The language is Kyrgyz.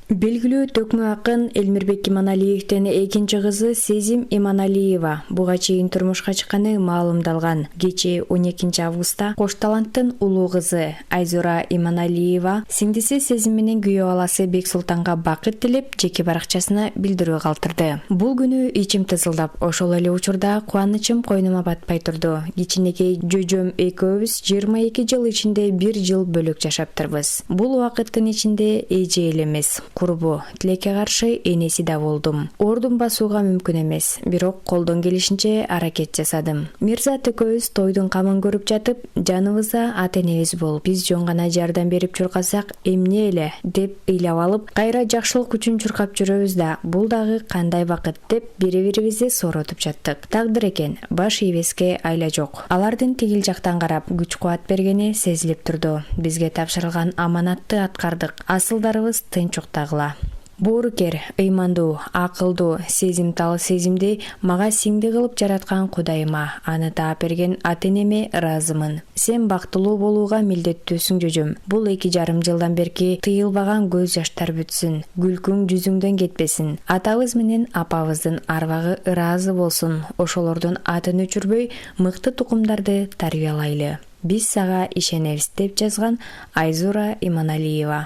Белгилүү төкмө акын Элмирбек Иманалиевден экинчи кызы Сезим Иманалиева буга чейин турмушка чыкканы маалымдалган. Кечээ 12 августта кош таланттын улуу кызы Айзура Иманалиева сиңдиси Сезим менен күйөө баласы Бексултанга бакыт тилеп жеке баракчасына билдирүү калтырды. Бул күнү ичим тызылдап, ошол эле учурда кубанычым койнума батпай турду. Кичинекей жөжөм экөөбүз 22 жыл ичинде 1 жыл бөлөк жашаптырбыз. Бул убакыттын ичинде эже эле эмес, курбу, тилекке каршы энеси да болдум. Ордун басууга мүмкүн эмес, бирок колдон келишинче аракет жасадым. Мирзат экөөбүз тойдун камын көрүп жатып, жаныбызда ата-энебиз болуп, биз жөн гана жардам берип чуркасак эмне эле деп ыйлап алып, кайра жакшылык үчүн чуркап жүрөбүз да, бул дагы кандай бакыт деп бири-бирибизди сооротуп жаттык. Тагдыр экен, баш ийбеске айла жок. Алардын тигил жактан карап күч-кубат бергени сезилип турду. Бизге тапшырылган аманатты аткардык. Асылдарыбыз тынч уктагыла. Боорукер, ыймандуу, акылдуу, сезимтал сезимди мага сиңди кылып жараткан Кудайыма, аны таап берген ата-энеме ыраазымын. Сен бактылуу болууга милдеттүүсүң жөжөм. Бул 2,5 жылдан берки тыйылбаган көз жаштар бүтсүн, күлкүң жүзүңдөн кетпесин. Атабыз менен апабыздын арбагы ыраазы болсун. Ошолордун атын өчүрбөй, мыкты тукумдарды тарбиялайлы. Биз сага ишенебиз деп жазган Айзура Иманалиева.